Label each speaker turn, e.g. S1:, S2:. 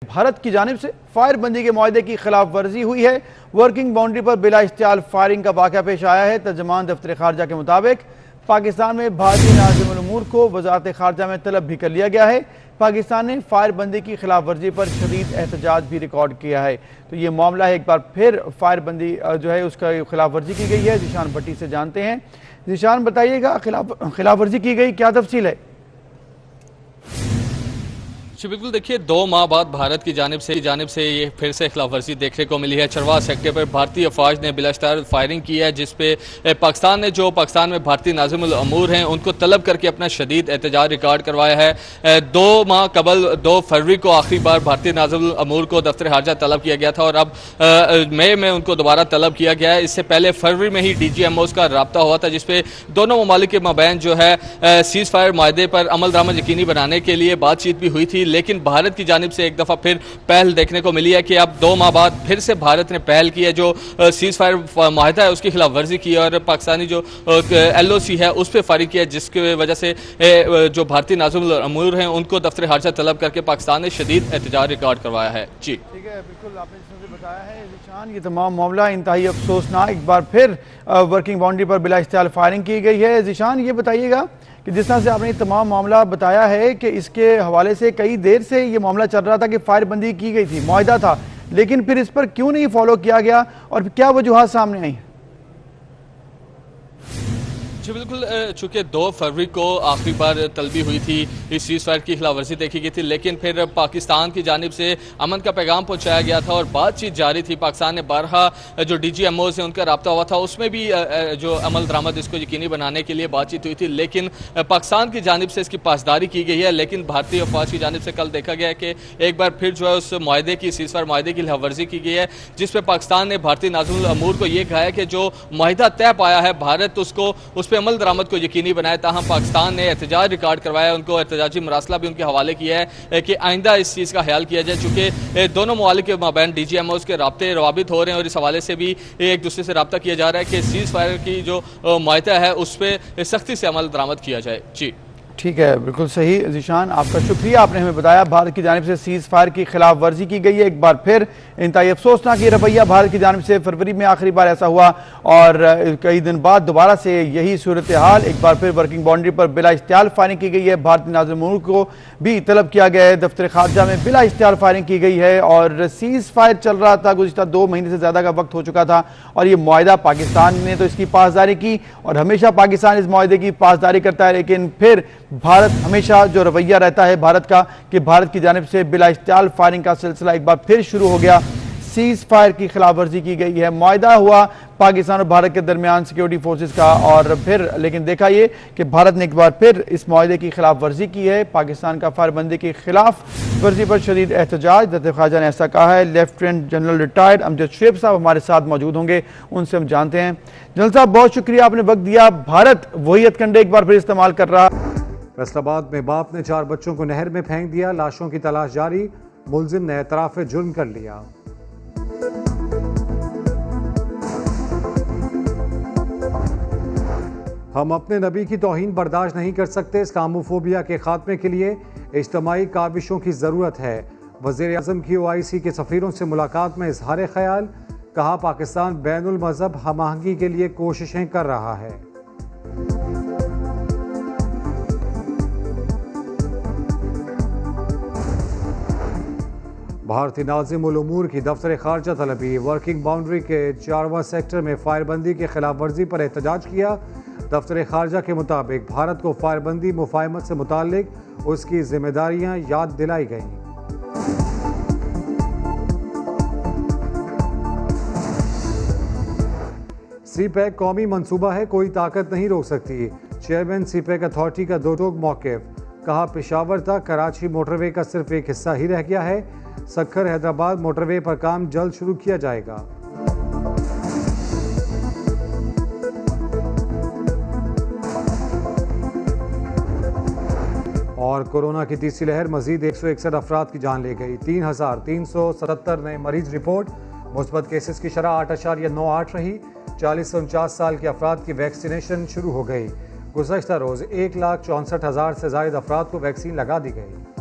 S1: भारत की जानिब से फायरबंदी के मुआहदे की खिलाफ वर्जी हुई है। वर्किंग बाउंड्री पर बिला इश्तियाल फायरिंग का वाक़या पेश आया है। तर्जमान दफ्तर खारजा के मुताबिक पाकिस्तान में भारतीय नाज़िमुल उमूर को वज़ारत खारजा में तलब भी कर लिया गया है। पाकिस्तान ने फायरबंदी की खिलाफ वर्जी पर शदीद एहतजाज भी रिकॉर्ड किया है। तो ये मामला है, एक बार फिर फायरबंदी जो है उसका खिलाफ वर्जी की गई है। ज़ीशान भट्टी से जानते हैं। ज़ीशान, बताइएगा खिलाफ वर्जी की गई, क्या तफसील है?
S2: जी बिल्कुल, देखिए 2 माह बाद भारत की जानिब से ये फिर से खिलाफ वर्जी देखने को मिली है। चरवाह सेक्टर पर भारतीय अफवाज ने बिलाश्तर फायरिंग की है, जिसपे पाकिस्तान में भारतीय नाज़िमुल उमूर हैं उनको तलब करके अपना शदीद एहतजाज रिकॉर्ड करवाया है। 2 माह कबल 2 फरवरी को आखिरी बार भारतीय नाज़िमुल उमूर को दफ्तर खारजा तलब किया गया था और अब मई में उनको दोबारा तलब किया गया है। इससे पहले फरवरी में ही DGMOs का रब्ता हुआ था, जिसपे दोनों ममालिक के मबैन जो है सीज़ फायर मुआहदे पर अमल दरामद यकीनी बनाने के लिए बातचीत भी हुई थी। लेकिन भारत की जानिब से एक दफ़ा फिर पहल देखने को मिली है कि अब 2 माह बाद फिर से भारत ने पहल की है, जो सीज़ फायर मुआहदा है उसकी खिलाफ वर्जी की है और पाकिस्तानी जो LOC है उस पर फायरिंग किया है, जिसकी वजह से जो भारतीय नाज़िमुल उमूर हैं उनको दफ्तर खारजा तलब करके पाकिस्तान ने शदीद एहतजाज रिकॉर्ड करवाया है। जी
S1: ठीक है, बिल्कुल आपने जिस बताया है ज़ीशान, ये तमाम मामला इंतहाई अफसोसनाक। एक बार फिर वर्किंग बाउंड्री पर बिला इश्तियाल फायरिंग की गई है। ज़ीशान, ये बताइएगा कि जिस तरह से आपने तमाम मामला बताया है कि इसके हवाले से कई देर से ये मामला चल रहा था कि फायरबंदी की गई थी, मुआहदा था, लेकिन फिर इस पर क्यों नहीं फॉलो किया गया और क्या वजूहात सामने आई?
S2: जी बिल्कुल, चूँकि 2 फरवरी को आखिरी बार तलबी हुई थी, इस सीज़ फायर की खिलाफ वर्जी देखी गई थी, लेकिन फिर पाकिस्तान की जानिब से अमन का पैगाम पहुँचाया गया था और बातचीत जारी थी। पाकिस्तान ने 12 जो DGMOs हैं उनका रब्ता हुआ था, उसमें भी जो अमल दरामद इसको यकीनी बनाने के लिए बातचीत हुई थी, लेकिन पाकिस्तान की जानिब से इसकी पासदारी की गई है। लेकिन भारतीय अफवाज की जानिब से कल देखा गया है कि एक बार फिर जो है उस मुआहदे की सीज़ फायर मुआहदे की खिलाफ वर्जी की गई है, जिस पर पाकिस्तान ने भारतीय नाज़िमुल उमूर को यह कहा है कि जो मुआहदा तय पाया है भारत उसको उस अमल दरामद को यकीनी बनाया। ताहम पाकिस्तान ने एहतजाज रिकॉर्ड करवाया, उनको एहतजाजी मरासला भी उनके हवाले किया है कि आइंदा इस चीज़ का ख्याल किया जाए। चूँकि दोनों ममालिक के मबैन DGMOs के राब्ते रवाबित हो रहे हैं और इस हवाले से भी एक दूसरे से रब्ता किया जा रहा है कि सीज़ फायर की जो मुआहदा है उस पर सख्ती से अमल दरामद किया जाए। जी
S1: ठीक है, बिल्कुल सही ज़ीशान, आपका शुक्रिया। आपने हमें बताया भारत की जानिब से सीज़ फायर की खिलाफ वर्जी की गई है। एक बार फिर इंतहाई अफसोसनाक ये रवैया भारत की जानिब से फरवरी में आखिरी बार ऐसा हुआ और कई दिन बाद दोबारा से यही सूरत हाल। एक बार फिर वर्किंग बाउंड्री पर बिला इश्तियाल फायरिंग की गई है। भारतीय नाज़िमुल उमूर को भी तलब किया गया है। दफ्तर खारजा में बिला इश्तियाल फायरिंग की गई है और सीज़ फायर चल रहा था, गुज़िश्ता 2 महीने से ज़्यादा का वक्त हो चुका था और ये मुआहदा पाकिस्तान ने तो इसकी पासदारी की और हमेशा पाकिस्तान इस मुआहदे की पासदारी करता है। लेकिन फिर भारत हमेशा जो रवैया रहता है भारत का कि भारत की जानिब से बिला इश्तियाल फायरिंग का सिलसिला एक बार फिर शुरू हो गया। सीज़ फायर की खिलाफ वर्जी की गई है, मुआहदा हुआ पाकिस्तान और भारत के दरमियान सिक्योरिटी फोर्सेस का और फिर लेकिन देखा ये कि भारत ने एक बार फिर इस मुआहदे की खिलाफ वर्जी की है। पाकिस्तान का फायरबंदी की खिलाफ वर्जी पर शदीद एहतजाज। दफ्तर खारजा ने ऐसा कहा है। Lieutenant general retired Amjad Shoaib साहब हमारे साथ मौजूद होंगे, उनसे हम जानते हैं। जनरल साहब, बहुत शुक्रिया, आपने वक्त दिया। भारत वही हथकंडे एक बार फिर इस्तेमाल कर रहा।
S3: फैसलाबाद में बाप ने 4 बच्चों को नहर में फेंक दिया, लाशों की तलाश जारी, मुलजिम ने एतराफ़ जुर्म कर लिया। हम अपने नबी की तौहीन बर्दाश्त नहीं कर सकते, इस्लामोफोबिया के खात्मे के लिए इज्तिमाई काविशों की ज़रूरत है। वज़ीर आज़म की OIC के सफ़ीरों से मुलाकात में इजहार ख्याल, कहा पाकिस्तान बैनुल मज़हब हम आहंगी के लिए कोशिशें कर रहा है। भारतीय नाज़िमुल उमूर की दफ्तर खारजा तलबी, वर्किंग बाउंड्री के चरवाह सेक्टर में फायरबंदी की खिलाफ वर्जी पर एहतजाज किया। दफ्तर खारजा के मुताबिक भारत को फायरबंदी मुफाहमत से मुताल्लिक उसकी जिम्मेदारियां याद दिलाई गईं। CPEC कौमी मनसूबा है, कोई ताकत नहीं रोक सकती। चेयरमैन CPEC अथॉरिटी का 2 टोक मौक़िफ़, कहा पेशावर तक कराची मोटरवे का सिर्फ एक हिस्सा ही रह गया है। सक्खर हैदराबाद मोटरवे पर काम जल्द शुरू किया जाएगा। और कोरोना की तीसरी लहर, मजीद 161 अफराद की जान ले गई। 3377 नए मरीज रिपोर्ट, मुस्बत केसेस की शरह 8.98 रही। 40 से 49 साल के अफराद की वैक्सीनेशन शुरू हो गई। गुज़श्ता रोज़ 1,64,000 से ज़ायद अफराद को वैक्सीन लगा दी गई।